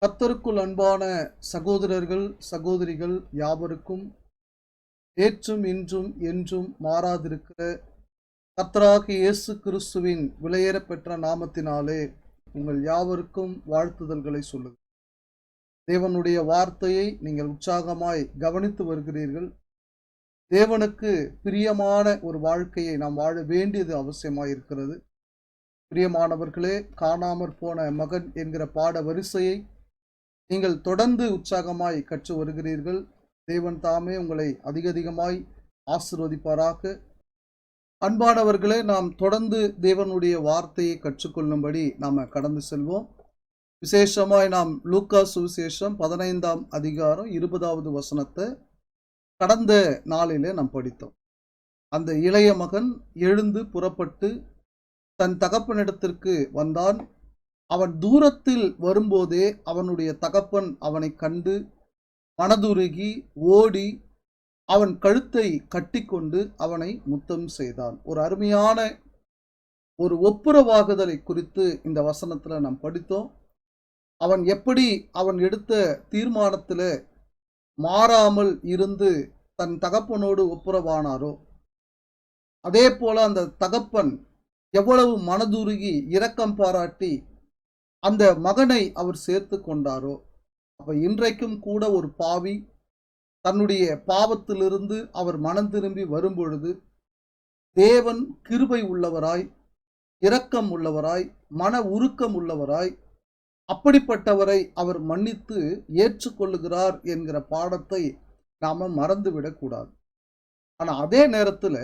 கர்த்தருக்குள் அன்பான சகோதரர்கள் சகோதரிகள் யாவருக்கும் ஏற்றும் இன்றும் என்றும் மாறாதிருக்கிற கர்த்தராகிய இயேசு கிறிஸ்துவின் விலையேற பெற்ற நாமத்தினாலே உங்கள் யாவருக்கும் வாழ்த்துதல்களை சொல்லுங்கள். தேவனுடைய வார்த்தையை நீங்கள் உற்சாகமாய் கவனித்து வருகிறீர்கள். தேவனுக்கு பிரியமான ஒரு வாழ்க்கையை நாம் வாழ வேண்டியது அவசியமாயிருக்கிறது. பிரியமானவர்களே, காணாமற் போன மகன் என்கிற பாட வரிசையை நீங்கள் தொடர்ந்து உற்சாகமாய் கற்று வருகிறீர்கள். தேவன் தாமே உங்களை அதிகமாய் ஆசீர்வதிப்பாராக. அன்பானவர்களே, நாம் தொடர்ந்து தேவனுடைய வார்த்தையை கற்றுக்கொள்ளும்படி நாம் கடந்து செல்வோம். விசேஷமாய் நாம் லூக்கா சுவிசேஷம் 15ஆம் அதிகாரம் 20வது வசனத்தை கடந்த நாளிலே நாம் படித்தோம். அந்த இளைய மகன் எழுந்து புறப்பட்டு தன் தகப்பனிடத்திற்கு வந்தான். அவன் தூரத்தில் வரும்போதே அவனுடைய தகப்பன் அவனை கண்டு மனதுருகி ஓடி அவன் கழுத்தை கட்டிக்கொண்டு அவனை முத்தம் செய்தான். ஒரு அருமையான ஒரு ஒப்புரவாகுதலை குறித்து இந்த வசனத்தில் நாம் படித்தோம். அவன் எப்படி அவன் எடுத்த தீர்மானத்தில் மாறாமல் இருந்து தன் தகப்பனோடு ஒப்புரவானாரோ, அதே போல அந்த தகப்பன் எவ்வளவு மனதுருகி இரக்கம் பாராட்டி அந்த மகனை அவர் சேர்த்து கொண்டாரோ, அப்ப இன்றைக்கும் கூட ஒரு பாவி தன்னுடைய பாவத்திலிருந்து அவர் மனம் திரும்பி வரும்பொழுது தேவன் கிருபை உள்ளவராய், இரக்கம் உள்ளவராய், மன உருக்கம் உள்ளவராய், அப்படிப்பட்டவரை அவர் மன்னித்து ஏற்றுக்கொள்ளுகிறார் என்கிற பாடத்தை நாம மறந்துவிடக்கூடாது. ஆனா அதே நேரத்துல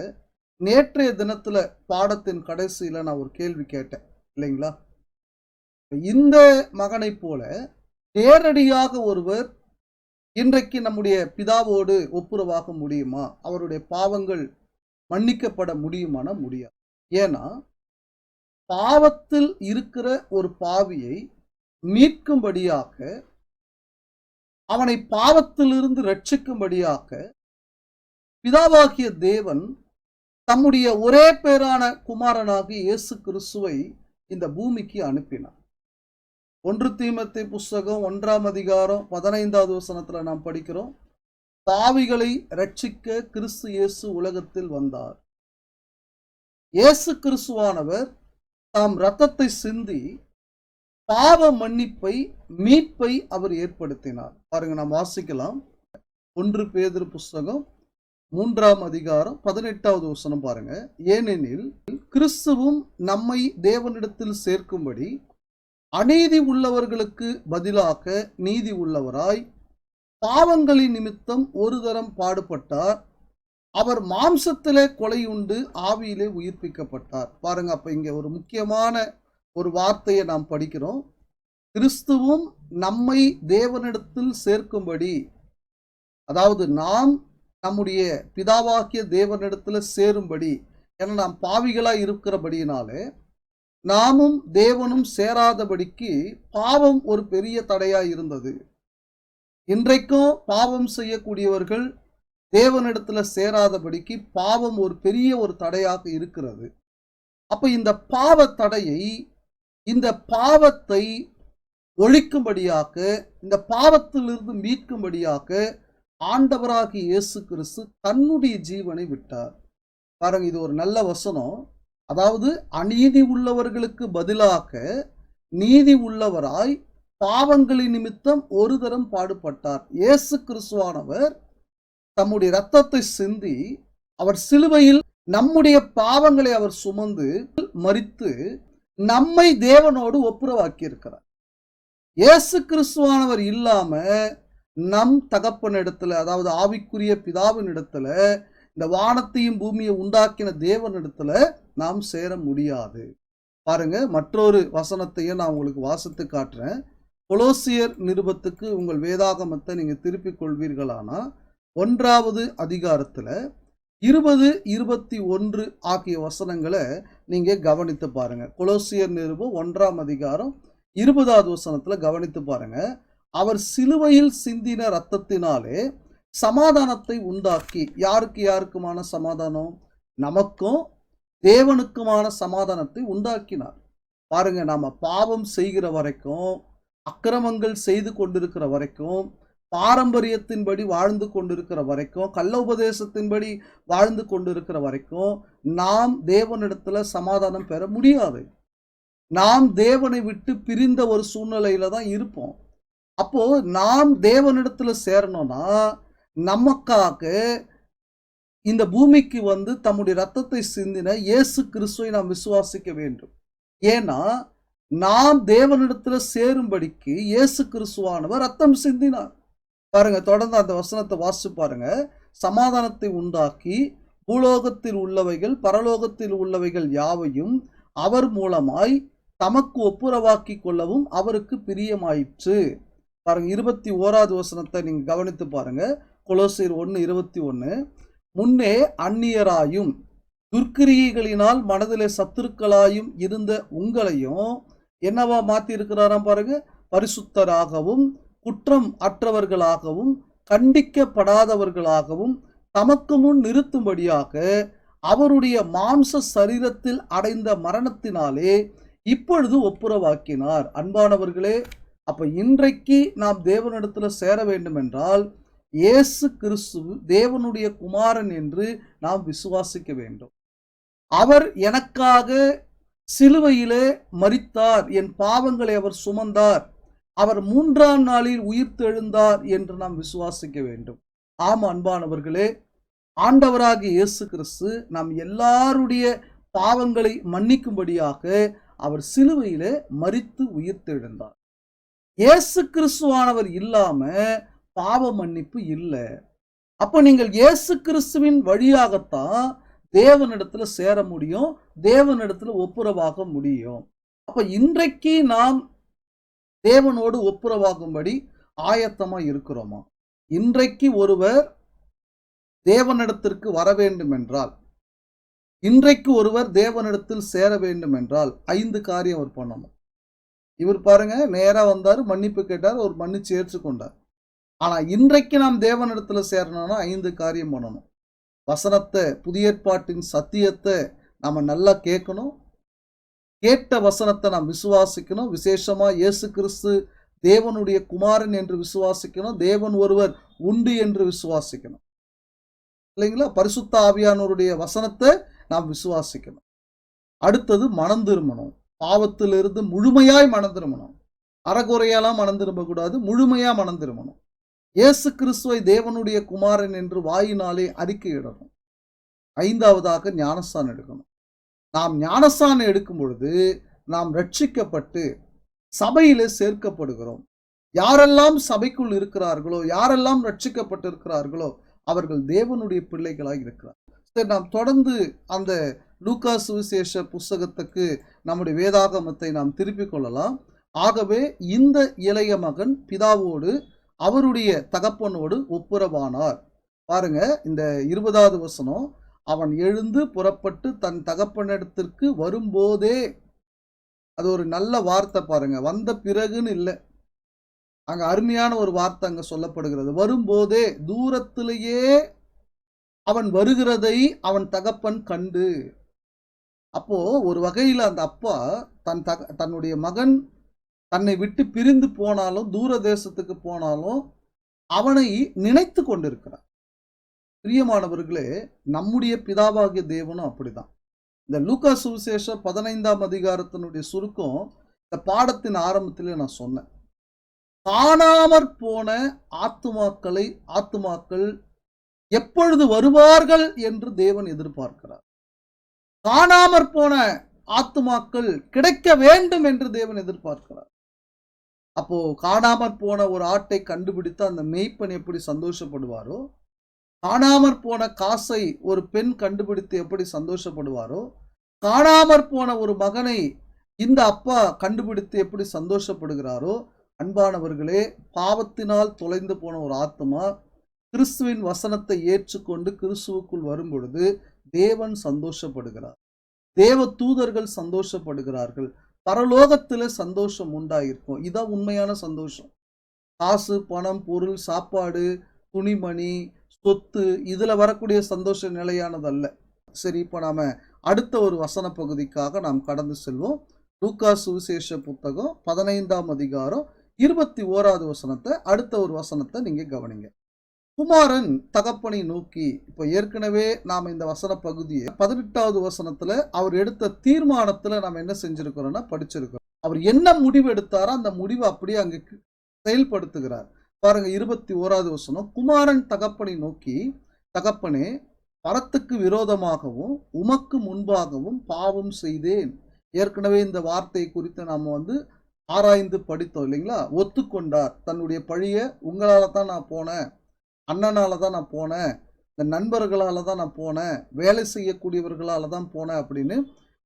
நேற்றைய தினத்துல பாடத்தின் கடைசியில நான் ஒரு கேள்வி கேட்டேன் இல்லைங்களா? இந்த மகனை போல நேரடியாக ஒருவர் இன்றைக்கு நம்முடைய பிதாவோடு ஒப்புரவாக முடியுமா? அவருடைய பாவங்கள் மன்னிக்கப்பட முடியுமானா முடியாது. ஏன்னா பாவத்தில் இருக்கிற ஒரு பாவியை மீட்கும்படியாக, அவனை பாவத்திலிருந்து ரட்சிக்கும்படியாக பிதாவாகிய தேவன் தம்முடைய ஒரே பேரான குமாரனாகிய இயேசு கிறிஸ்துவை இந்த பூமிக்கு அனுப்பினார். 1 தீமோத்தேயு புஸ்தகம் 1ஆம் அதிகாரம் 15வது வசனத்துல நாம் படிக்கிறோம், பாவிகளை ரட்சிக்க கிறிஸ்து இயேசு உலகத்தில் வந்தார். இயேசு கிறிஸ்துவானவர் தாம் இரத்தத்தை சிந்தி பாவ மன்னிப்பை, மீட்பை அவர் ஏற்படுத்தினார். பாருங்க, நாம் வாசிக்கலாம். 1 பேதுரு புஸ்தகம் 3ஆம் அதிகாரம் 18வது வசனம் பாருங்க. ஏனெனில் கிறிஸ்துவும் நம்மை தேவனிடத்தில் சேர்க்கும்படி அநீதி உள்ளவர்களுக்கு பதிலாக நீதி உள்ளவராய் பாவங்களின் நிமித்தம் ஒரு தரம் பாடுபட்டார். அவர் மாம்சத்திலே கொலையுண்டு ஆவியிலே உயிர்ப்பிக்கப்பட்டார். பாருங்க, அப்ப இங்க ஒரு முக்கியமான ஒரு வார்த்தையை நாம் படிக்கிறோம். கிறிஸ்துவும் நம்மை தேவனிடத்தில் சேர்க்கும்படி, அதாவது நாம் நம்முடைய பிதாவாகிய தேவனிடத்துல சேரும்படி, ஏன்னா நாம் பாவிகளாய் இருக்கிறபடியினாலே நாமும் தேவனும் சேராதபடிக்கு பாவம் ஒரு பெரிய தடையாய் இருந்தது. இன்றைக்கும் பாவம் செய்யக்கூடியவர்கள் தேவனிடத்துல சேராதபடிக்கு பாவம் ஒரு பெரிய ஒரு தடையாக இருக்கிறது. அப்ப இந்த பாவ தடையை, இந்த பாவத்தை ஒழிக்கும்படியாக, இந்த பாவத்திலிருந்து மீட்கும்படியாக ஆண்டவராகிய இயேசு கிறிஸ்து தன்னுடைய ஜீவனை விட்டார். பாருங்க, இது ஒரு நல்ல வசனம். அதாவது அநீதி உள்ளவர்களுக்கு பதிலாக நீதி உள்ளவராய் பாவங்களின் நிமித்தம் ஒரு தரம் பாடுபட்டார். இயேசு கிறிஸ்துவானவர் தம்முடைய இரத்தத்தை சிந்தி அவர் சிலுவையில் நம்முடைய பாவங்களை அவர் சுமந்து மரித்து நம்மை தேவனோடு ஒப்புரவாக்கி இருக்கிறார். இயேசு கிறிஸ்துவானவர் இல்லாம நம் தகப்பனிடத்துல, அதாவது ஆவிக்குரிய பிதாவின் இடத்துல, இந்த வானத்தையும் பூமியை உண்டாக்கின தேவனிடத்துல நாம் சேர முடியாது. பாருங்க, மற்றொரு வசனத்தையும் நான் உங்களுக்கு வாசித்து காட்டுறேன். கொலோசியர் நிருபத்துக்கு உங்கள் வேதாகமத்தை நீங்க திருப்பிக் கொள்வீர்களானா 1வது அதிகாரத்துல 20, 21 ஆகிய வசனங்களை நீங்க கவனித்து பாருங்க. கொலோசியர் நிருபம் 1ஆம் அதிகாரம் 20வது வசனத்துல கவனித்து பாருங்க. அவர் சிலுவையில் சிந்தின இரத்தத்தினாலே சமாதானத்தை உண்டாக்கி, யாருக்கு யாருக்குமான சமாதானம்? நமக்கும் தேவனுக்குமான சமாதானத்தை உண்டாக்கினார். பாருங்க, நாம பாவம் செய்கிற வரைக்கும் அக்கிரமங்கள் செய்து கொண்டிருக்கிற வரைக்கும், பாரம்பரியத்தின்படி வாழ்ந்து கொண்டிருக்கிற வரைக்கும், கள்ள உபதேசத்தின்படி வாழ்ந்து கொண்டிருக்கிற வரைக்கும் நாம் தேவனிடத்துல சமாதானம் பெற முடியாது. நாம் தேவனை விட்டு பிரிந்த ஒரு சூழ்நிலையில தான் இருப்போம். அப்போ நாம் தேவனிடத்துல சேரணும்னா, நமக்காக இந்த பூமிக்கு வந்து தம்முடைய ரத்தத்தை சிந்தின இயேசு கிறிஸ்துவை நாம் விசுவாசிக்க வேண்டும். ஏன்னா நாம் தேவனிடத்துல சேரும்படிக்கு இயேசு கிறிஸ்துவானவர் ரத்தம் சிந்தினார். பாருங்க, தொடர்ந்து அந்த வசனத்தை வாசிச்சு பாருங்க. சமாதானத்தை உண்டாக்கி பூலோகத்தில் உள்ளவைகள் பரலோகத்தில் உள்ளவைகள் யாவையும் அவர் மூலமாய் தமக்கு ஒப்புரவாக்கி கொள்ளவும் அவருக்கு பிரியமாயிற்று. பாருங்க, 21வது வசனத்தை நீங்க கவனித்து பாருங்க. கொலோசியர் 1:21. முன்னே அந்நியராயும் துர்க்கிரியைகளினால் மனதிலே சத்துருக்களாயும் இருந்த உங்களையும் என்னவா மாத்தி இருக்கிறாராம் பாருங்க, பரிசுத்தராகவும் குற்றம் அற்றவர்களாகவும் கண்டிக்கப்படாதவர்களாகவும் தமக்கு முன் நிறுத்தும்படியாக அவருடைய மாம்ச சரீரத்தில் அடைந்த மரணத்தினாலே இப்பொழுது ஒப்புரவாக்கினார். அன்பானவர்களே, அப்ப இன்றைக்கு நாம் தேவனிடத்துல சேர வேண்டும் என்றால் இயேசு கிறிஸ்து தேவனுடைய குமாரன் என்று நாம் விசுவாசிக்க வேண்டும். அவர் எனக்காக சிலுவையிலே மரித்தார், என் பாவங்களை அவர் சுமந்தார், அவர் 3ஆம் நாளில் உயிர்த்தெழுந்தார் என்று நாம் விசுவாசிக்க வேண்டும். ஆம் அன்பானவர்களே, ஆண்டவராகிய இயேசு கிறிஸ்து நாம் எல்லாருடைய பாவங்களை மன்னிக்கும்படியாக அவர் சிலுவையிலே மரித்து உயிர்த்தெழுந்தார். இயேசு கிறிஸ்துவானவர் இல்லாம பாவ மன்னிப்பு இல்லை. அப்ப நீங்கள் இயேசு கிறிஸ்துவின் வழியாகத்தான் தேவனிடத்துல சேர முடியும், தேவனிடத்துல ஒப்புரவாக முடியும். அப்ப இன்றைக்கு நாம் தேவனோடு ஒப்புரவாகும்படி ஆயத்தமா இருக்கிறோமா? இன்றைக்கு ஒருவர் தேவனிடத்திற்கு வர வேண்டும் என்றால், இன்றைக்கு ஒருவர் தேவனிடத்தில் சேர வேண்டும் என்றால் 5 காரியம் அவர் பண்ணணும். இவர் பாருங்க, நேரா வந்தாரு, மன்னிப்பு கேட்டார், அவர் மன்னிச்சு ஏற்றுக்கொண்டார். ஆனா இன்றைக்கு நாம் தேவனிடத்துல சேரணும்னா 5 காரியம் பண்ணணும். வசனத்தை, புதிய ஏற்பாட்டின் சத்தியத்தை நாம நல்லா கேட்கணும். கேட்ட வசனத்தை நாம் விசுவாசிக்கணும். விசேஷமா இயேசு கிறிஸ்து தேவனுடைய குமாரன் என்று விசுவாசிக்கணும். தேவன் ஒருவர் உண்டு என்று விசுவாசிக்கணும், இல்லைங்களா? பரிசுத்த ஆவியானவருடைய வசனத்தை நாம் விசுவாசிக்கணும். அடுத்தது மனம் திரும்பணும். பாவத்திலிருந்து முழுமையாய் மனம் திரும்பணும். அறகுறையெல்லாம் மனம் திரும்பக்கூடாது, முழுமையா மனம் திரும்பணும். இயேசு கிறிஸ்துவை தேவனுடைய குமாரன் என்று வாயினாலே அறிக்கையிடணும். 5வதாக ஞானஸ்தானம் எடுக்கணும். நாம் ஞானஸ்தானம் எடுக்கும் பொழுது நாம் ரட்சிக்கப்பட்டு சபையிலே சேர்க்கப்படுகிறோம். யாரெல்லாம் சபைக்குள் இருக்கிறார்களோ, யாரெல்லாம் ரட்சிக்கப்பட்டு இருக்கிறார்களோ அவர்கள் தேவனுடைய பிள்ளைகளாக இருக்கிறார். சரி, நாம் தொடர்ந்து அந்த லூக்கா சுவிசேஷ புஸ்தகத்துக்கு நம்முடைய வேதாகமத்தை நாம் திருப்பிக் கொள்ளலாம். ஆகவே இந்த இளைய மகன் பிதாவோடு அவருடைய தகப்பனோடு ஒப்புரவானார். பாருங்க, இந்த 20வது வசனம், அவன் எழுந்து புறப்பட்டு தன் தகப்பனிடத்திற்கு வரும்போதே, அது ஒரு நல்ல வார்த்தை பாருங்க, வந்த பிறகுன்னு இல்லை, அங்க அருமையான ஒரு வார்த்தை அங்க சொல்லப்படுகிறது. வரும்போதே, தூரத்திலேயே அவன் வருகிறதை அவன் தகப்பன் கண்டு. அப்போ ஒரு வகையில் அந்த அப்பா தன்னுடைய மகன் தன்னை விட்டு பிரிந்து போனாலும், தூர தேசத்துக்கு போனாலும் அவனை நினைத்து கொண்டிருக்கிறார். பிரியமானவர்களே, நம்முடைய பிதாவாகிய தேவனும் அப்படிதான். இந்த லூக்கா சுவிசேஷ 15ஆம் அதிகாரத்தினுடைய சுருக்கம் இந்த பாடத்தின் ஆரம்பத்திலே நான் சொன்னேன். காணாமற் போன ஆத்துமாக்கள் எப்பொழுது வருவார்கள் என்று தேவன் எதிர்பார்க்கிறார். காணாமற் போன ஆத்துமாக்கள் கிடைக்க வேண்டும் என்று தேவன் எதிர்பார்க்கிறார். அப்போ காணாமற் போன ஒரு ஆட்டை கண்டுபிடித்து அந்த மேய்ப்பன் எப்படி சந்தோஷப்படுவாரோ, காணாமற் போன காசை ஒரு பெண் கண்டுபிடித்து எப்படி சந்தோஷப்படுவாரோ, காணாமற் போன ஒரு மகனை இந்த அப்பா கண்டுபிடித்து எப்படி சந்தோஷப்படுகிறாரோ, அன்பானவர்களே, பாவத்தினால் தொலைந்து போன ஒரு ஆத்மா கிறிஸ்துவின் வசனத்தை ஏற்றுக்கொண்டு கிறிஸ்துவுக்குள் வரும் பொழுது தேவன் சந்தோஷப்படுகிறார், தேவ தூதர்கள் சந்தோஷப்படுகிறார்கள், பரலோகத்தில் சந்தோஷம் உண்டாயிருக்கும். இதான் உண்மையான சந்தோஷம். காசு, பணம், பொருள், சாப்பாடு, துணிமணி, சொத்து, இதுல வரக்கூடிய சந்தோஷம் நிலையானதல்ல. சரி, இப்போ நாம அடுத்த ஒரு வசன பகுதிக்காக நாம் கடந்து செல்வோம். லூக்கா சுவிசேஷ புத்தகம் 15ஆம் அதிகாரம் 21வது வசனத்தை, அடுத்த ஒரு வசனத்தை நீங்க கவனிங்க. குமாரன் தகப்பனை நோக்கி, இப்ப ஏற்கனவே நாம இந்த வசன பகுதியை 18வது வசனத்துல அவர் எடுத்த தீர்மானத்துல நாம என்ன செஞ்சிருக்கிறோம்னா படிச்சிருக்கிறோம். அவர் என்ன முடிவு எடுத்தாரோ அந்த முடிவை அப்படியே அங்க செயல்படுத்துகிறார். பாருங்க 21வது வசனம். குமாரன் தகப்பனை நோக்கி, தகப்பனே, பரத்துக்கு விரோதமாகவும் உமக்கு முன்பாகவும் பாவம் செய்தேன். ஏற்கனவே இந்த வார்த்தை குறித்து நாம ஆராய்ந்து படித்தோம் இல்லைங்களா? ஒத்துக்கொண்டார். தன்னுடைய பழிய, உங்களால தான் நான் போனேன், அண்ணனால தான் நான் போனேன், இந்த நண்பர்களால தான் நான் போனேன், வேலை செய்யக்கூடியவர்களால தான் போனேன் அப்படின்னு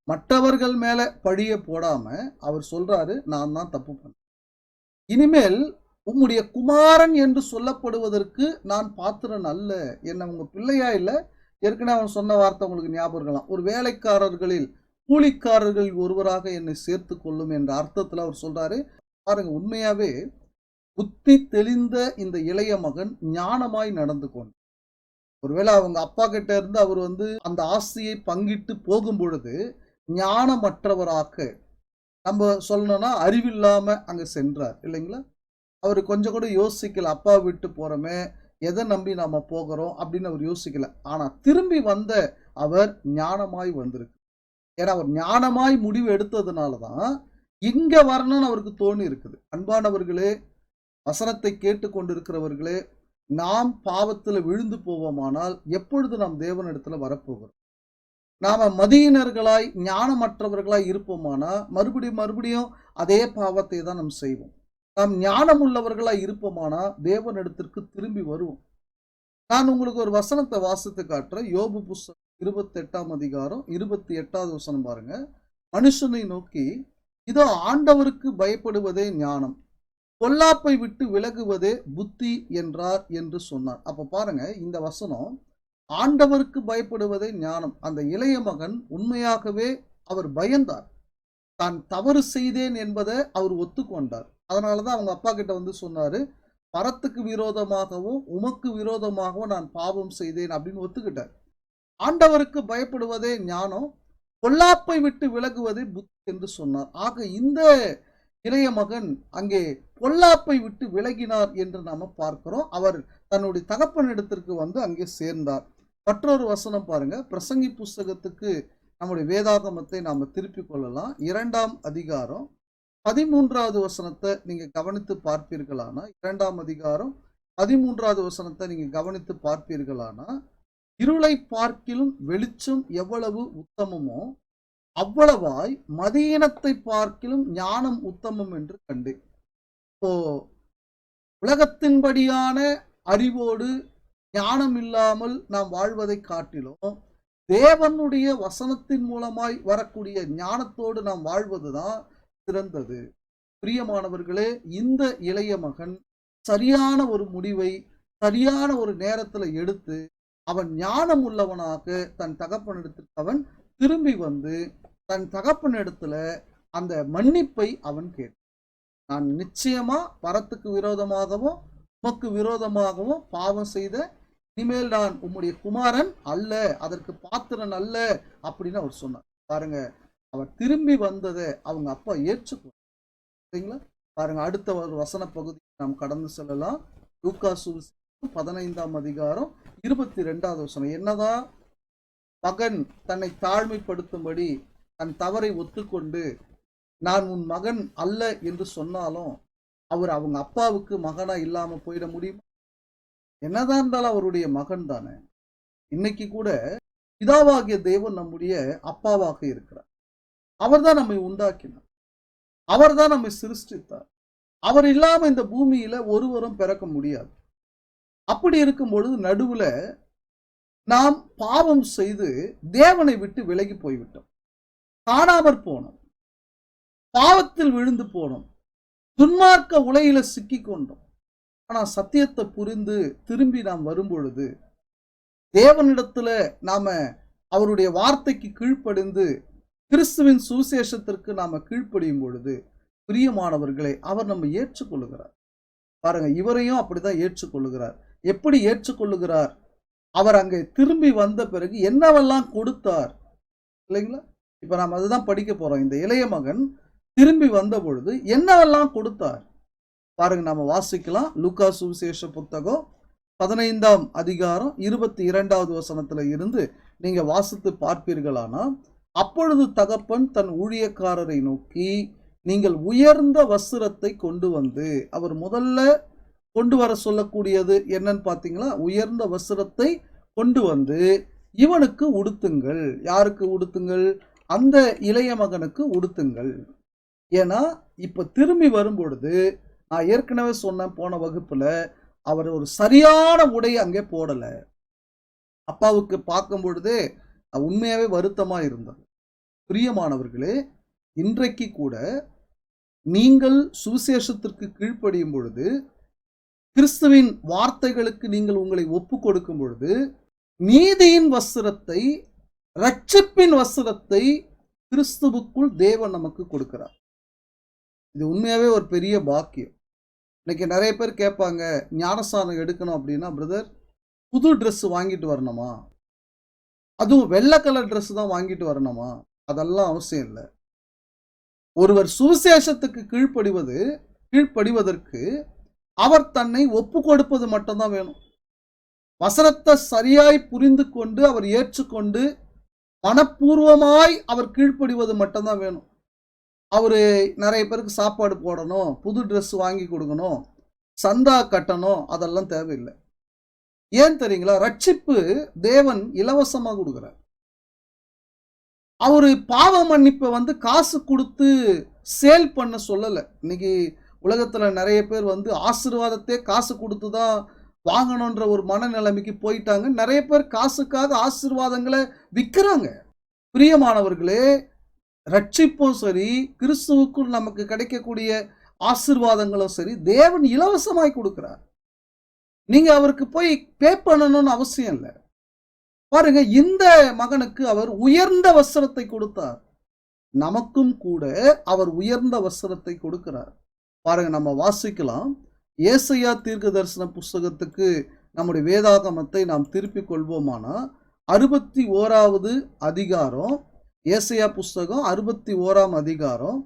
மற்றவர்கள் மேல பழிய போடாம அவர் சொல்றாரு, நான் தான் தப்பு பண்ணேன். இனிமேல் உம்முடைய குமாரன் என்று சொல்லப்படுவதற்கு நான் பாத்திரன் அல்ல. என்ன உங்க பிள்ளையா இல்ல. ஏற்கனவே அவன் சொன்ன வார்த்தை உங்களுக்கு ஞாபகம் இருக்கலாம். ஒரு வேலைக்காரர்களில் கூலிக்காரர்களில் ஒருவராக என்னை சேர்த்து கொள்ளும் என்ற அர்த்தத்துல அவர் சொல்றாரு. பாருங்க, உண்மையாவே புத்தி தெளிந்த இந்த இளைய மகன் ஞானமாய் நடந்து கொண்டு, ஒருவேளை அவங்க அப்பா கிட்ட இருந்து அவர் அந்த ஆசையை பங்கிட்டு போகும் பொழுது ஞானமற்றவராக, நம்ம சொல்லணும்னா அறிவில்லாம அங்க சென்றார் இல்லைங்களா? அவர் கொஞ்சம் கூட யோசிக்கல, அப்பா விட்டு போறோமே, எதை நம்பி நாம போகிறோம் அப்படின்னு அவர் யோசிக்கல. ஆனா திரும்பி வந்த அவர் ஞானமாய் வந்திருக்கு. ஏன்னா அவர் ஞானமாய் முடிவு எடுத்ததுனாலதான் இங்க வரணும்னு அவருக்கு தோணி இருக்குது. அன்பானவர்களே, வசனத்தை கேட்டுக்கொண்டிருக்கிறவர்களே, நாம் பாவத்துல விழுந்து போவோமானால் எப்பொழுது நாம் தேவனிடத்துல வரப்போகிறோம்? நாம மதியினர்களாய் ஞானமற்றவர்களாய் இருப்போமானா மறுபடியும் அதே பாவத்தை தான் நாம் செய்வோம். நாம் ஞானம் உள்ளவர்களாய் இருப்போமானா தேவனிடத்திற்கு திரும்பி வருவோம். நான் உங்களுக்கு ஒரு வசனத்தை வாசித்து காட்டுறேன். யோபு புஸ்தகம் 28ஆம் அதிகாரம் 28வது வசனம் பாருங்க. மனுஷனை நோக்கி, இதோ ஆண்டவருக்கு பயப்படுவதே ஞானம், பொல்லாப்பை விட்டு விலகுவதே புத்தி என்றார் என்று சொன்னார். அப்ப பாருங்க, இந்த வசனம் ஆண்டவருக்கு பயப்படுவதே ஞானம். அந்த இளைய மகன் உண்மையாகவே அவர் பயந்தார். தான் தவறு செய்தேன் என்பதை அவர் ஒத்துக்கொண்டார். அதனாலதான் அவங்க அப்பா கிட்ட சொன்னாரு, பரத்துக்கு விரோதமாகவும் உமக்கு விரோதமாகவும் நான் பாவம் செய்தேன் அப்படின்னு ஒத்துக்கிட்டார். ஆண்டவருக்கு பயப்படுவதே ஞானம், பொல்லாப்பை விட்டு விலகுவதே புத்தி என்று சொன்னார். ஆக இந்த இளைய மகன் அங்கே பொல்லாப்பை விட்டு விலகினார் என்று நாம பார்க்கிறோம். அவர் தன்னுடைய தகப்பனிடத்திற்கு அங்கே சேர்ந்தார். மற்றொரு வசனம் பாருங்க. பிரசங்கி புஸ்தகத்துக்கு நம்முடைய வேதாகமத்தை நாம திருப்பிக் கொள்ளலாம். 2ஆம் அதிகாரம் 13வது வசனத்தை நீங்க கவனித்து பார்ப்பீர்களானா, 2ஆம் அதிகாரம் 13வது வசனத்தை நீங்க கவனித்து பார்ப்பீர்களானா, இருளை பார்க்கிலும் வெளிச்சம் எவ்வளவு உத்தமமோ அவ்வளவாய் மதியினத்தை பார்க்கிலும் ஞானம் உத்தமம் என்று கண்டேன். இப்போ உலகத்தின்படியான அறிவோடு ஞானம் இல்லாமல் நாம் வாழ்வதை காட்டிலும் தேவனுடைய வசனத்தின் மூலமாய் வரக்கூடிய ஞானத்தோடு நாம் வாழ்வதுதான் சிறந்தது. பிரியமானவர்களே, இந்த இளைய மகன் சரியான ஒரு முடிவை சரியான ஒரு நேரத்துல எடுத்து அவன் ஞானம் உள்ளவனாக தன் தகப்பனிடத்திற்கு அவன் திரும்பி தன் தகப்பனிடத்துல அந்த மன்னிப்பை அவன் கேட்டான். நான் நிச்சயமா பரத்துக்கு விரோதமாகவும் உமக்கு விரோதமாகவும் பாவம் செய்த, இனிமேல் நான் உம்முடைய குமாரன் அல்ல, அதற்கு பாத்திரன் அல்ல அப்படின்னு அவர் சொன்னார். பாருங்க, அவர் திரும்பி வந்ததை அவங்க அப்பா ஏற்றுக்கொண்டாங்களா? பாருங்க, அடுத்த ஒரு வசன பகுதி நாம் கடந்து செல்லலாம். லூக்கா சுவிசேஷம் 15ஆம் அதிகாரம் 22வது வசனம். என்னதான் மகன் தன்னை தாழ்மைப்படுத்தும்படி தன் தவறை ஒத்துக்கொண்டு நான் உன் மகன் அல்ல என்று சொன்னாலும் அவர் அவங்க அப்பாவுக்கு மகனா இல்லாம போயிட முடியுமா? என்னதான் இருந்தாலும் அவருடைய மகன் தானே. இன்னைக்கு கூட பிதாவாகிய தேவன் நம்முடைய அப்பாவாக இருக்கிறார். அவர் தான் நம்மை உண்டாக்கினார், அவர் தான் நம்மை சிருஷ்டித்தார். அவர் இல்லாம இந்த பூமியில ஒருவரும் பிறக்க முடியாது. அப்படி இருக்கும் பொழுது நடுவுல நாம் பாவம் செய்து தேவனை விட்டு விலகி போய்விட்டோம், காணாமற் போனோம், பாவத்தில் விழுந்து போனோம், துன்மார்க்க உலையில சிக்கி கொண்டோம். ஆனா சத்தியத்தை புரிந்து திரும்பி நாம் வரும்பொழுது தேவனிடத்துல நாம அவருடைய வார்த்தைக்கு கீழ்ப்படிந்து கிறிஸ்துவின் சுவிசேஷத்திற்கு நாம கீழ்ப்படியும் பொழுது பிரியமானவர்களை அவர் நம்ம ஏற்றுக்கொள்ளுகிறார். பாருங்க, இவரையும் அப்படிதான் ஏற்றுக்கொள்ளுகிறார். எப்படி ஏற்றுக்கொள்ளுகிறார்? அவர் அங்கே திரும்பி வந்த பிறகு என்னவெல்லாம் கொடுத்தார் இல்லைங்களா? இப்ப நாம் அதுதான் படிக்க போறோம். இந்த இளைய மகன் திரும்பி வந்த பொழுது என்னவெல்லாம் கொடுத்தார்? பாருங்க, நாம வாசிக்கலாம். லூக்கா சுவிசேஷ புத்தகம் 15ஆம் அதிகாரம் 22வது வசனத்துல இருந்து நீங்க வாசித்து பார்ப்பீர்களானா, அப்பொழுது தகப்பன் தன் ஊழியக்காரரை நோக்கி, நீங்கள் உயர்ந்த வஸ்திரத்தை கொண்டு வந்து, அவர் முதல்ல கொண்டு வர சொல்லக்கூடியது என்னன்னு பார்த்தீங்களா? உயர்ந்த வஸ்திரத்தை கொண்டு வந்து இவனுக்கு உடுத்துங்கள். யாருக்கு உடுத்துங்கள்? அந்த இளைய மகனுக்கு உடுத்துங்கள். ஏன்னா இப்ப திரும்பி வரும்பொழுது, நான் ஏற்கனவே சொன்னேன் போன வகுப்புல, அவர் ஒரு சரியான உடை அங்கே போடல. அப்பாவுக்கு பார்க்கும் பொழுதே உண்மையாவே வருத்தமா இருந்தது. பிரியமானவர்களே, இன்றைக்கு கூட நீங்கள் சுவிசேஷத்திற்கு கீழ்ப்படியும் பொழுது, கிறிஸ்துவின் வார்த்தைகளுக்கு நீங்கள் உங்களை ஒப்பு கொடுக்கும் பொழுது, நீதியின் வஸ்திரத்தை, இரட்சிப்பின் வஸ்திரத்தை கிறிஸ்துவுக்குள் தேவன் நமக்கு கொடுக்கிறார். இது உண்மையாவே ஒரு பெரிய பாக்கியம். இன்னைக்கு நிறைய பேர் கேட்பாங்க, ஞானஸ்நானம் எடுக்கணும் அப்படின்னா, பிரதர் புது ட்ரெஸ் வாங்கிட்டு வரணுமா? அதுவும் வெள்ளை கலர் ட்ரெஸ் தான் வாங்கிட்டு வரணுமா? அதெல்லாம் அவசியம் இல்லை. ஒருவர் சுவிசேஷத்துக்கு கீழ்ப்படிவதற்கு அவர் தன்னை ஒப்பு கொடுப்பது மட்டும்தான் வேணும். வசனத்தை சரியாய் புரிந்து கொண்டு அவர் ஏற்றுக்கொண்டு மனப்பூர்வமாய் அவர் கீழ்ப்படிவது மட்டும்தான் வேணும். அவரு நிறைய பேருக்கு சாப்பாடு போடணும், புது ட்ரெஸ் வாங்கி கொடுக்கணும், சந்தா கட்டணும், அதெல்லாம் தேவையில்லை. ஏன் தெரியுங்களா? ரட்சிப்பு தேவன் இலவசமா கொடுக்கிறார். அவரு பாவ மன்னிப்பை காசு கொடுத்து சேல் பண்ண சொல்லல. இன்னைக்கு உலகத்துல நிறைய பேர் ஆசீர்வாதத்தை காசு கொடுத்து தான் வாங்கணுன்ற ஒரு மனநிலைமைக்கு போயிட்டாங்க. நிறைய பேர் காசுக்காக ஆசீர்வாதங்களை விற்கிறாங்க. பிரியமானவர்களே, ரட்சிப்பும் சரி, கிறிஸ்துவுக்குள் நமக்கு கிடைக்கக்கூடிய ஆசீர்வாதங்களும் சரி, தேவன் இலவசமாய் கொடுக்கிறார். நீங்க அவருக்கு போய் பே பண்ணணும்னு அவசியம் இல்லை. பாருங்க, இந்த மகனுக்கு அவர் உயர்ந்த வஸ்திரத்தை கொடுத்தார். நமக்கும் கூட அவர் உயர்ந்த வஸ்திரத்தை கொடுக்கிறார். பாருங்க, நம்ம வாசிக்கலாம். ஏசாயா தீர்க்கதரிசன புஸ்தகத்துக்கு நம்முடைய வேதாகமத்தை நாம் திருப்பிக் கொள்வோமானா, 61வது அதிகாரம், ஏசாயா புஸ்தகம் 61ஆம் அதிகாரம்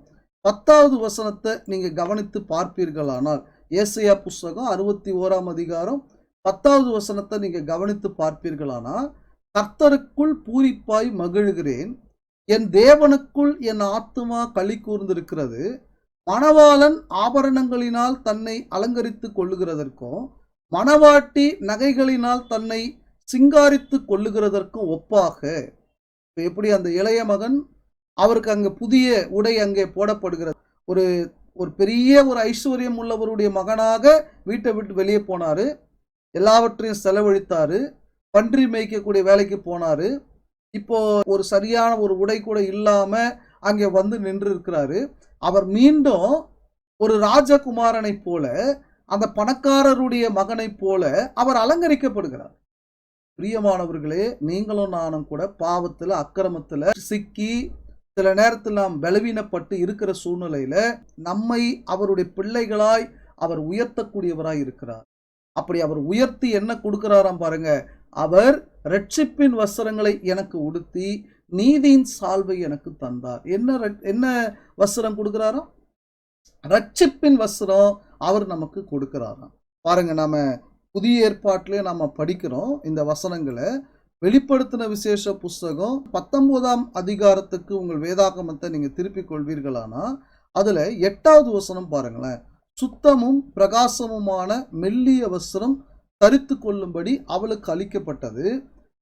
10வது வசனத்தை நீங்க கவனித்து பார்ப்பீர்களானால், ஏசாயா புஸ்தகம் 61ஆம் அதிகாரம் 10வது வசனத்தை நீங்க கவனித்து பார்ப்பீர்களானால், கர்த்தருக்குள் பூரிப்பாய் மகிழ்கிறேன், என் தேவனுக்குள் என் ஆத்துமா களி கூர்ந்திருக்கிறது. மணவாளன் ஆபரணங்களினால் தன்னை அலங்கரித்துக் கொள்ளுகிறதற்கும் மணவாட்டி நகைகளினால் தன்னை சிங்காரித்து கொள்ளுகிறதற்கும் ஒப்பாக, எப்படி அந்த இளைய மகன், அவருக்கு அங்கே புதிய உடை அங்கே போடப்படுகிறது. ஒரு ஒரு பெரிய ஒரு ஐஸ்வர்யம் உள்ளவருடைய மகனாக வீட்டை விட்டு வெளியே போனாரு, எல்லாவற்றையும் செலவழித்தாரு, பன்றி மேய்க்கக்கூடிய வேலைக்கு போனாரு. இப்போ ஒரு சரியான ஒரு உடை கூட இல்லாம அங்கே நின்று இருக்கிறாரு. அவர் மீண்டும் ஒரு ராஜகுமாரனை போல, அந்த பணக்காரருடைய மகனை போல அவர் அலங்கரிக்கப்படுகிறார். பிரியமானவர்களே, நீங்களும் நானும் கூட பாவத்துல, அக்கிரமத்துல சிக்கி சில நேரத்தில் நாம் பலவீனப்பட்டு இருக்கிற சூழ்நிலையில நம்மை அவருடைய பிள்ளைகளாய் அவர் உயர்த்தக்கூடியவராய் இருக்கிறார். அப்படி அவர் உயர்த்தி என்ன கொடுக்கிறாராம் பாருங்க, அவர் இரட்சிப்பின் வஸ்திரங்களை எனக்கு உடுத்தி நீதியின் சால்வை எனக்கு தந்தார். என்ன வஸ்திரம் கொடுக்கிறாராம்? இரட்சிப்பின் வஸ்திரம் அவர் நமக்கு கொடுக்கிறாராம். பாருங்க, நாம புதிய ஏற்பாட்டிலே நாம படிக்கிறோம் இந்த வசனங்களை. வெளிப்படுத்தின விசேஷ புஸ்தகம் 19ஆம் அதிகாரத்துக்கு உங்கள் வேதாகமத்தை நீங்க திருப்பிக் கொள்வீர்களானா, அதுல 8வது வசனம் பாருங்களேன். சுத்தமும் பிரகாசமுமான மெல்லிய வஸ்திரம் தரித்து கொள்ளும்படி அவளுக்கு அளிக்கப்பட்டது.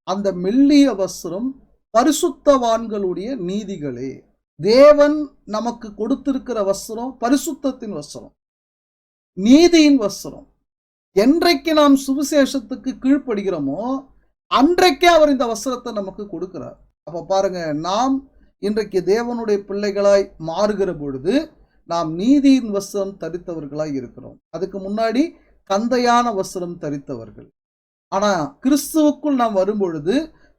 அந்த மெல்லிய வஸ்திரம் பரிசுத்தவான்களுடைய நீதிகளே. தேவன் நமக்கு கொடுத்திருக்கிற வஸ்திரம் பரிசுத்தத்தின் வஸ்திரம், நீதியின் வஸ்திரம். என்றைக்கு நாம் சுவிசேஷத்துக்கு கீழ்ப்படுகிறோமோ அன்றைக்கே அவர் இந்த வஸ்திரத்தை நமக்கு கொடுக்கிறார். அப்ப பாருங்க, நாம் இன்றைக்கு தேவனுடைய பிள்ளைகளாய் மாறுகிற பொழுது நாம் நீதியின் வஸ்திரம் தரித்தவர்களாய் இருக்கிறோம். அதுக்கு முன்னாடி கந்தையான வஸ்திரம் தரித்தவர்கள். ஆனா கிறிஸ்துவுக்குள் நாம் வரும்பொழுது,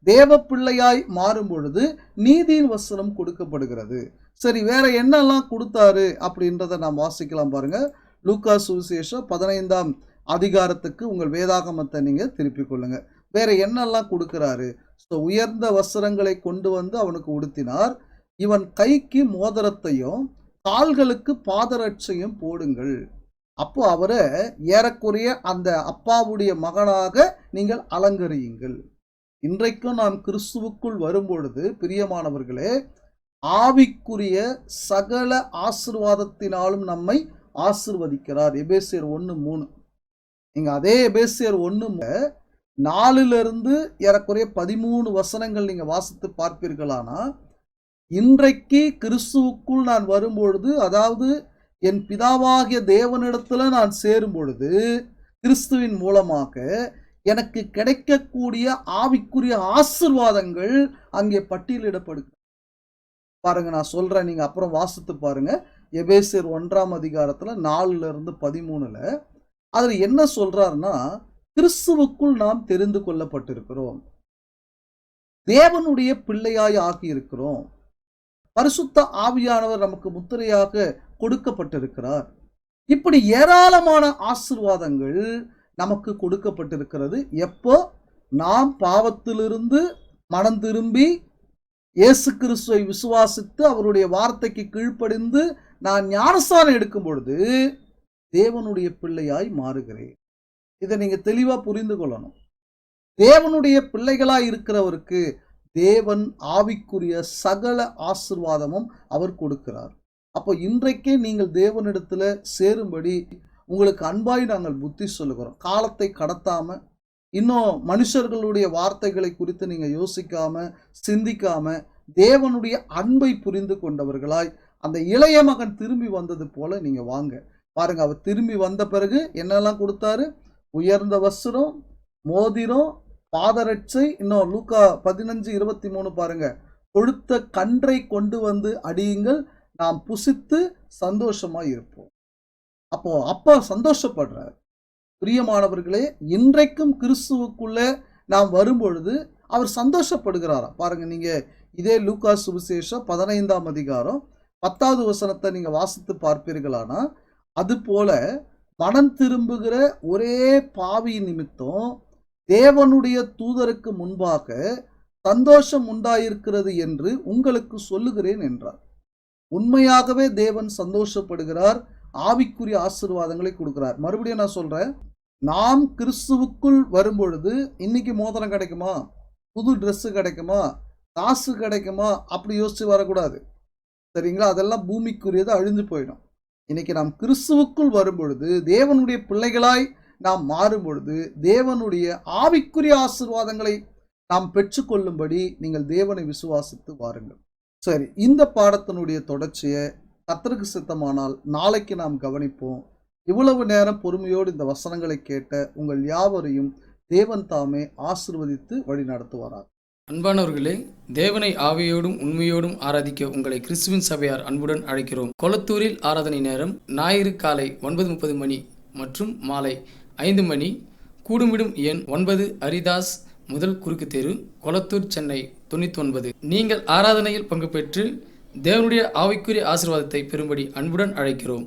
தேவ பிள்ளையாய் மாறும் பொழுது நீதியின் வஸ்திரம் கொடுக்கப்படுகிறது. சரி, வேற என்னெல்லாம் கொடுத்தாரு அப்படின்றத நாம் வாசிக்கலாம் பாருங்க. லூக்கா சுவிசேஷம் 15ஆம் அதிகாரத்துக்கு உங்கள் வேதாகமத்தை நீங்க திருப்பிக் கொள்ளுங்க. வேற என்னெல்லாம் கொடுக்கிறாரு? உயர்ந்த வஸ்திரங்களை கொண்டு அவனுக்கு உடுத்தினார். இவன் கைக்கு மோதிரத்தையும் கால்களுக்கு பாதரட்சையும் போடுங்கள். அப்போ அவரை ஏறக்குறைய அந்த அப்பாவுடைய மகனாக நீங்கள் அலங்கரியுங்கள். இன்றைக்கும் நாம் கிறிஸ்துவுக்குள் வரும்பொழுது பிரியமானவர்களே, ஆவிக்குரிய சகல ஆசீர்வாதத்தினாலும் நம்மை ஆசீர்வதிக்கிறார். எபேசியர் 1:3. நீங்க அதே எபேசியர் 1:4 ஏறக்குறைய 13 வசனங்கள் நீங்க வாசித்து பார்ப்பீர்களானா, இன்றைக்கு கிறிஸ்துவுக்குள் நான் வரும்பொழுது, அதாவது என் பிதாவாகிய தேவனிடத்துல நான் சேரும் பொழுது, கிறிஸ்துவின் மூலமாக எனக்கு கிடைக்கக்கூடிய ஆவிக்குரிய ஆசீர்வாதங்கள் அங்கே பட்டியலிடப்படுது. பாருங்க, நான் சொல்றேன், நீங்க அப்புறம் வாசித்து பாருங்க. எபேசியர் 1:4-13 அதுல என்ன சொல்றாருன்னா, கிறிஸ்துவுக்குள் நாம் தெரிந்து கொள்ளப்பட்டிருக்கிறோம், தேவனுடைய பிள்ளையாய் ஆகியிருக்கிறோம், பரிசுத்த ஆவியானவர் நமக்கு முத்திரையாக கொடுக்கப்பட்டிருக்கிறார். இப்படி ஏராளமான ஆசீர்வாதங்கள் நமக்கு கொடுக்கப்பட்டிருக்கிறது. எப்போ நாம் பாவத்திலிருந்து மனம் திரும்பி இயேசு கிறிஸ்துவை விசுவாசித்து அவருடைய வார்த்தைக்கு கீழ்ப்படிந்து நான் ஞானஸ்நானம் எடுக்கும் பொழுது தேவனுடைய பிள்ளையாய் மாறுகிறேன். இதை நீங்க தெளிவா புரிந்து கொள்ளணும். தேவனுடைய பிள்ளைகளாய் இருக்கிறவருக்கு தேவன் ஆவிக்குரிய சகல ஆசீர்வாதமும் அவர் கொடுக்கிறார். அப்போ இன்றைக்கே நீங்கள் தேவனிடத்துல சேரும்படி உங்களுக்கு அன்பாய் நாங்கள் புத்தி சொல்லுகிறோம். காலத்தை கடத்தாம, இன்னும் மனுஷர்களுடைய வார்த்தைகளை குறித்து நீங்க யோசிக்காம, சிந்திக்காம, தேவனுடைய அன்பை புரிந்து கொண்டவர்களாய் அந்த இளைய மகன் திரும்பி வந்தது போல நீங்க வாங்க. பாருங்க, அவர் திரும்பி வந்த பிறகு என்னெல்லாம் கொடுத்தாரு? உயர்ந்த வஸ்திரம், மோதிரம், பாதரட்சை, இன்னும் லூக்கா 15:23 பாருங்க, கொழுத்த கன்றை கொண்டு வந்து அடியுங்கள், நாம் புசித்து சந்தோஷமாய் இருப்போம். அப்போ அப்பா சந்தோஷப்படுறார். பிரியமானவர்களே, இன்றைக்கும் கிறிஸ்துவுக்குள்ள நாம் வரும்பொழுது அவர் சந்தோஷப்படுகிறாராம். பாருங்க, நீங்க இதே லூக்கா சுவிசேஷம் 15:10 வசனத்தை நீங்க வாசித்து பார்ப்பீர்களானா, அது போல மனம் திரும்புகிற ஒரே பாவி நிமித்தம் தேவனுடைய தூதருக்கு முன்பாக சந்தோஷம் உண்டாயிருக்கிறது என்று உங்களுக்கு சொல்லுகிறேன் என்றார். உண்மையாகவே தேவன் சந்தோஷப்படுகிறார், ஆவிக்குரிய ஆசீர்வாதங்களை கொடுக்கிறார். மறுபடியும் நான் சொல்றேன், நாம் கிறிஸ்துவுக்குள் வரும்பொழுது இன்னைக்கு மோதிரம் கிடைக்குமா, புது ட்ரெஸ் கிடைக்குமா, காசு கிடைக்குமா, அப்படி யோசிச்சு வரக்கூடாது. சரிங்களா? அதெல்லாம் பூமிக்குரியது, அழிஞ்சு போயிடும். இன்னைக்கு நாம் கிறிஸ்துவுக்குள் வரும்பொழுது, தேவனுடைய பிள்ளைகளாய் நாம் மாறும் பொழுது, தேவனுடைய ஆவிக்குரிய ஆசீர்வாதங்களை நாம் பெற்றுக்கொள்ளும்படி நீங்கள் தேவனை விசுவாசித்து வாருங்கள். சரி, இந்த பாடத்தினுடைய தொடர்ச்சியை கர்த்தருக்கு சித்தமானால் நாளைக்கு நாம் கவனிப்போம். இவ்வளவு நேரம் பொறுமையோடு இந்த வசனங்களை கேட்ட உங்கள் யாவரையும் தேவன் தாமே ஆசீர்வதித்து வழி நடத்துவாரார். அன்பானவர்களே, தேவனை ஆவியோடும் உண்மையோடும் ஆராதிக்க உங்களை கிறிஸ்துவின் சபையார் அன்புடன் அழைக்கிறோம். கொளத்தூரில் ஆராதனை நேரம் ஞாயிறு காலை 9:30 மணி மற்றும் மாலை 5 மணி. கூடுமிடும் எண் 9 ஹரிதாஸ் முதல் குறுக்கு தெரு, கொளத்தூர், சென்னை 99. நீங்கள் ஆராதனையில் பங்கு பெற்று தேவனுடைய ஆவிக்குரிய ஆசீர்வாதத்தை பெறும்படி அன்புடன் அழைக்கிறோம்.